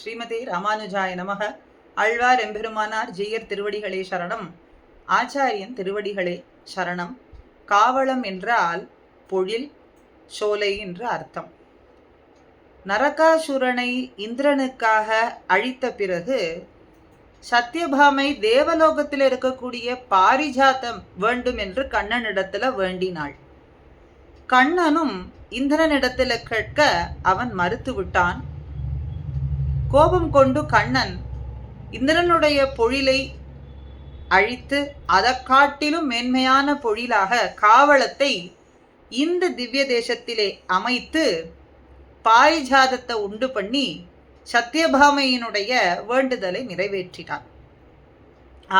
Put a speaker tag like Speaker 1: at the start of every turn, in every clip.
Speaker 1: ஸ்ரீமதே ராமானுஜாய நமக. ஆழ்வார் எம்பெருமானார் ஜீயர் திருவடிகளே சரணம். ஆச்சாரியன் திருவடிகளே சரணம். காவளம் என்றால் பொழில், சோலை என்று அர்த்தம். நரகாசுரனை இந்திரனுக்காக அழித்த பிறகு சத்யபாமை தேவலோகத்தில் இருக்கக்கூடிய பாரிஜாத்தம் வேண்டும் என்று கண்ணனிடத்துல வேண்டினாள். கண்ணனும் இந்திரனிடத்துல கேட்க அவன் மறுத்து விட்டான். கோபம் கொண்டு கண்ணன் இந்திரனுடைய பொழிலை அழித்து அதை காட்டிலும் மேன்மையான பொழிலாக காவளத்தை இந்த திவ்ய தேசத்திலே அமைத்து பாரிஜாதத்தை உண்டு பண்ணி சத்யபாமையினுடைய வேண்டுதலை நிறைவேற்றினார்.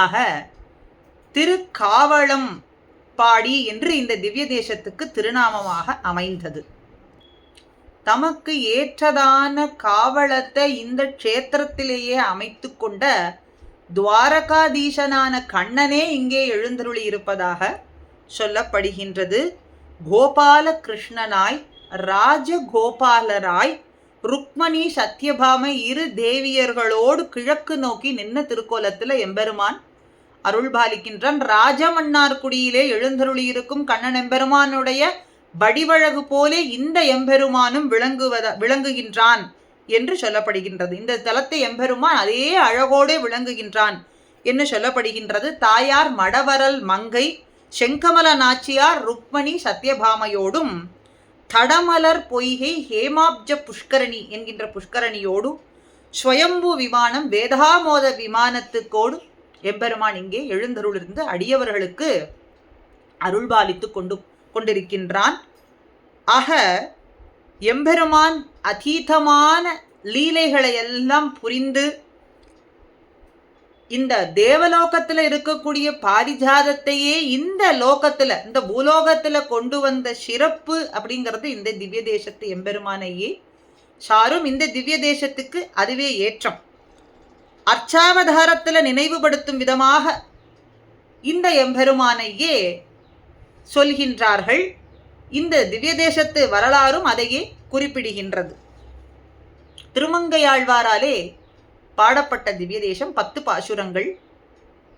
Speaker 1: ஆக திருக்காவளம் பாடி என்று இந்த திவ்ய தேசத்துக்கு திருநாமமாக அமைந்தது. தமக்கு ஏற்றதான காவளத்தை இந்த க்ஷேத்திரத்திலேயே அமைத்து கொண்ட துவாரகாதீசனான கண்ணனே இங்கே எழுந்தருளி இருப்பதாக சொல்லப்படுகின்றது. கோபால கிருஷ்ணனாய் ராஜகோபாலராய் ருக்மணி சத்யபாமை இரு தேவியர்களோடு கிழக்கு நோக்கி நின்ன திருக்கோலத்தில் எம்பெருமான் அருள்பாலிக்கின்றான். ராஜமன்னார்குடியிலே எழுந்தருளி இருக்கும் கண்ணன் எம்பெருமானுடைய வடிவழகு போலே இந்த எம்பெருமானும் விளங்குகின்றான் என்று சொல்லப்படுகின்றது. இந்த தலத்தை எம்பெருமான் அதே அழகோடே விளங்குகின்றான் என்று சொல்லப்படுகின்றது. தாயார் மடவரல் மங்கை செங்கமல நாச்சியார் ருக்மணி சத்யபாமையோடும் தடமலர் பொய்கை ஹேமாப்ஜ புஷ்கரணி என்கின்ற புஷ்கரணியோடு ஸ்வயம்பு விமானம் வேதாமோத விமானத்துக்கோடு எம்பெருமான் இங்கே எழுந்தருளிருந்து அடியவர்களுக்கு அருள்பாலித்து கொண்டிருக்கின்றான். ஆக எம்பெருமான் அதீதமான லீலைகளை எல்லாம் புரிந்து இந்த தேவலோகத்துல இருக்கக்கூடிய பாரிஜாதத்தையே இந்த லோகத்துல இந்த பூலோகத்துல கொண்டு வந்த சிறப்பு அப்படிங்கிறது இந்த திவ்ய தேசத்து எம்பெருமானையே சாரும். இந்த திவ்ய தேசத்துக்கு அதுவே ஏற்றம். அர்ச்சாவதாரத்துல நினைவுபடுத்தும் விதமாக இந்த எம்பெருமானையே சொல்கின்றார்கள். இந்த திவ்ய தேசத்து வரலாறும் அதையே குறிப்பிடுகின்றது. திருமங்கையாழ்வாராலே பாடப்பட்ட திவ்ய தேசம் 10 பாசுரங்கள்.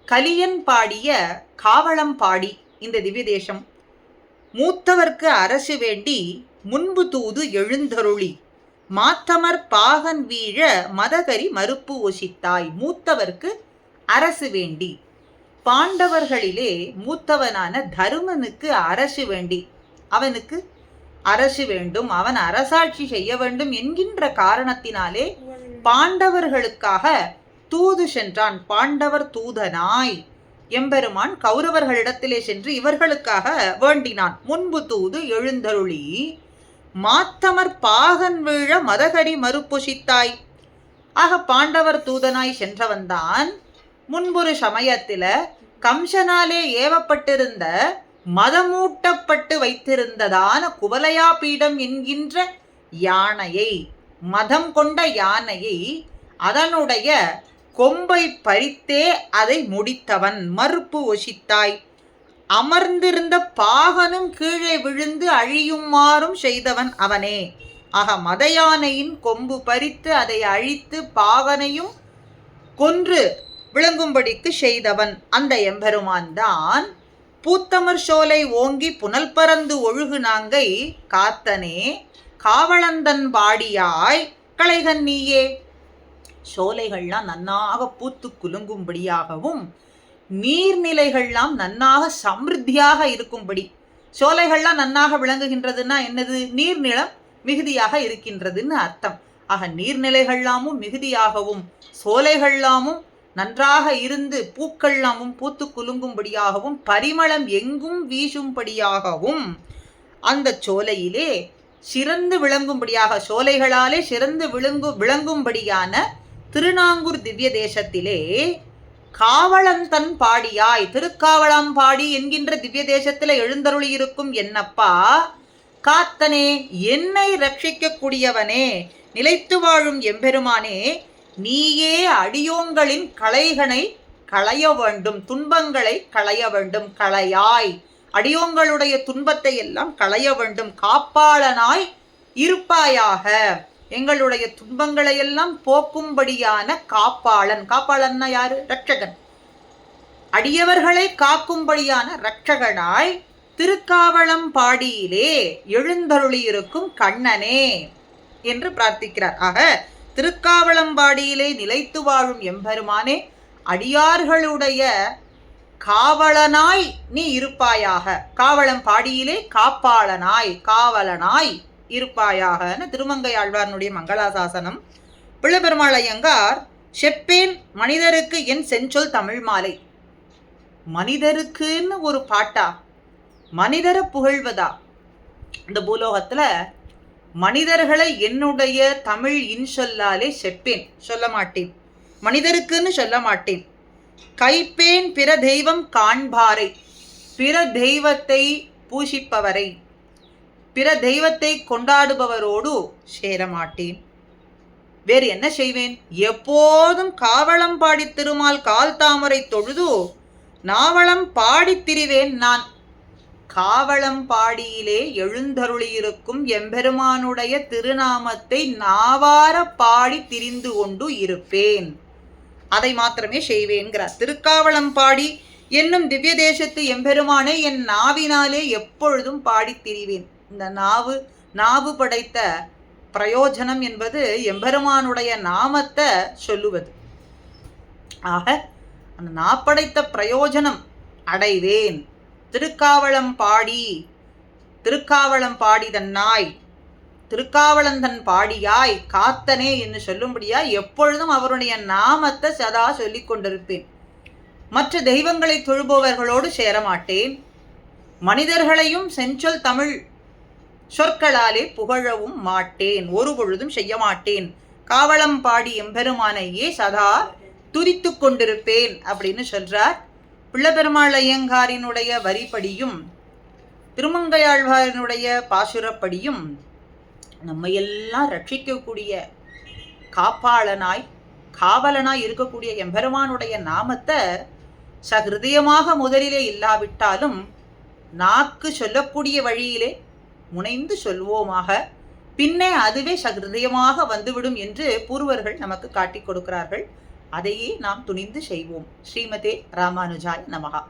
Speaker 1: கலியன் பாடிய காவளம் பாடி இந்த திவ்ய தேசம் மூத்தவர்க்கு அரசு வேண்டி முன்பு தூது எழுந்தருளி மாத்தமர் பாகன் வீழ மதகரி மறுப்பு ஒசித்தாய். மூத்தவர்க்கு அரசு வேண்டி பாண்டவர்களிலே மூத்தவனான தருமனுக்கு அரசு வேண்டி அவனுக்கு அரசு வேண்டும், அவன் அரசாட்சி செய்ய வேண்டும் என்கின்ற காரணத்தினாலே பாண்டவர்களுக்காக தூது சென்றான். பாண்டவர் தூதனாய் எம்பெருமான் கௌரவர்களிடத்திலே சென்று இவர்களுக்காக வேண்டினான். முன்பு தூது எழுந்தருளி மாத்தமர் பாகன் வீழ மதகரி மறுப்புசித்தாய். ஆக பாண்டவர் தூதனாய் சென்றவன்தான் முன்பொரு சமயத்தில கம்சனாலே ஏவப்பட்டிருந்த மதமூட்டப்பட்டு வைத்திருந்ததான குவலையா பீடம் என்கின்ற யானையை, மதம் கொண்ட யானையை அதனுடைய கொம்பை பறித்தே அதை முடித்தவன். மறுப்பு ஒசித்தாய். அமர்ந்திருந்த பாகனும் கீழே விழுந்து அழியுமாறும் செய்தவன் அவனே. ஆக மத யானையின் கொம்பு பறித்து அதை அழித்து பாகனையும் கொன்று விளங்கும்படிக்கு செய்தவன் அந்த எம்பெருமான் தான். பூத்தமர் சோலை ஓங்கி புனல் பறந்து ஒழுகு நாங்கை காத்தனே காவளந்தன் பாடியாய் களைகன் நீயே. சோலைகள்லாம் நன்னாக பூத்து குலுங்கும்படியாகவும் நீர்நிலைகள்லாம் நன்னாக சமிருத்தியாக இருக்கும்படி. சோலைகள்லாம் நன்னாக விளங்குகின்றதுன்னா என்னது? நீர்நிலம் மிகுதியாக இருக்கின்றதுன்னு அர்த்தம். ஆக நீர்நிலைகள்லாமும் மிகுதியாகவும் சோலைகள்லாமும் நன்றாக இருந்து பூக்கள்லாமும் பூத்து குலுங்கும்படியாகவும் பரிமளம் எங்கும் வீசும்படியாகவும் அந்த சோலையிலே சிறந்து விளங்கும்படியாக சோலைகளாலே சிறந்து விளங்கும்படியான திருநாங்கூர் திவ்ய தேசத்திலே காவளந்தன் பாடியாய் திருக்காவளம்பாடி என்கின்ற திவ்ய தேசத்தில் எழுந்தருளி இருக்கும் என்னப்பா காத்தனே, என்னை ரட்சிக்கக்கூடியவனே, நிலைத்து வாழும் எம்பெருமானே, நீயே அடியோங்களின் களைகனை களைய வேண்டும், துன்பங்களை களைய வேண்டும். களையாய் அடியோங்களுடைய துன்பத்தை எல்லாம் களைய வேண்டும். காப்பாளனாய் இருப்பாயாக எங்களுடைய துன்பங்களை எல்லாம் போக்கும்படியான காப்பாளன். காப்பாளன்னா யாரு? ரட்சகன். அடியவர்களை காக்கும்படியான ரட்சகனாய் திருக்காவளம்பாடியிலே எழுந்தருளியிருக்கும் கண்ணனே என்று பிரார்த்திக்கிறார். ஆக திருக்காவளம்பாடியிலே நிலைத்து வாழும் எம்பெருமானே, அடியார்களுடைய காவலனாய் நீ இருப்பாயாக. காவளம்பாடியிலே காப்பாளனாய், காவலனாய் இருப்பாயாக. திருமங்கை ஆழ்வார்னுடைய மங்களாசாசனம். பிள்ளைபெருமாள் ஐயங்கார் செப்பேன் மனிதருக்கு என் செஞ்சொல் தமிழ் மாலை. மனிதருக்குன்னு ஒரு பாட்டா? மனிதரை புகழ்வதா? இந்த பூலோகத்துல மனிதர்களை என்னுடைய தமிழ் இன்சொல்லாலே செப்பேன், சொல்ல மாட்டேன். மனிதருக்குன்னு சொல்ல மாட்டேன். கைப்பேன் பிற தெய்வம் காண்பாரை, பிற தெய்வத்தை பூஷிப்பவரை, பிற தெய்வத்தை கொண்டாடுபவரோடு சேரமாட்டேன். வேறு என்ன செய்வேன்? எப்போதும் காவளம் பாடி திருமால் கால் தாமரை தொழுது நாவளம் பாடித் திரிவேன் நான். காவளம் பாடியிலே எழுந்தருளியிருக்கும் எம்பெருமானுடைய திருநாமத்தை நாவார பாடி திரிந்து கொண்டு இருப்பேன். அதை மாத்திரமே செய்வேன்கிறார். திருக்காவளம்பாடி என்னும் திவ்ய தேசத்து எம்பெருமானை என் நாவினாலே எப்பொழுதும் பாடி திரிவேன். இந்த நாவு படைத்த பிரயோஜனம் என்பது எம்பெருமானுடைய நாமத்தை சொல்லுவது. ஆக அந்த நாப்படைத்த பிரயோஜனம் அடைவேன். திருக்காவளம் பாடி தன்னாய், திருக்காவளந்தன் பாடியாய் காத்தனே என்று சொல்லும்படியாய் எப்பொழுதும் அவருடைய நாமத்தை சதா சொல்லிக் கொண்டிருப்பேன். மற்ற தெய்வங்களை தொழுபவர்களோடு சேரமாட்டேன். மனிதர்களையும் செஞ்சொல் தமிழ் சொற்களாலே புகழவும் மாட்டேன், ஒரு பொழுதும் செய்ய மாட்டேன். காவளம் பாடி எம்பெருமானையே சதா துதித்து கொண்டிருப்பேன் அப்படின்னு சொல்றார். பிள்ளைபெருமாள் ஐயங்காரினுடைய வரிப்படியும் திருமங்கையாழ்வாரினுடைய பாசுரப்படியும் நம்மையெல்லாம் ரட்சிக்கக்கூடிய காவலனாய் இருக்கக்கூடிய எம்பெருமானுடைய நாமத்தை சகிருதயமாக முதலிலே இல்லாவிட்டாலும் நாக்கு சொல்லக்கூடிய வழியிலே முனைந்து சொல்வோமாக. பின்னே அதுவே சகிருதயமாக வந்துவிடும் என்று பூர்வர்கள் நமக்கு காட்டிக் கொடுக்கிறார்கள். அதையே நாம் துணிந்து செய்வோம். ஸ்ரீமதே ராமானுஜாய நமஹா.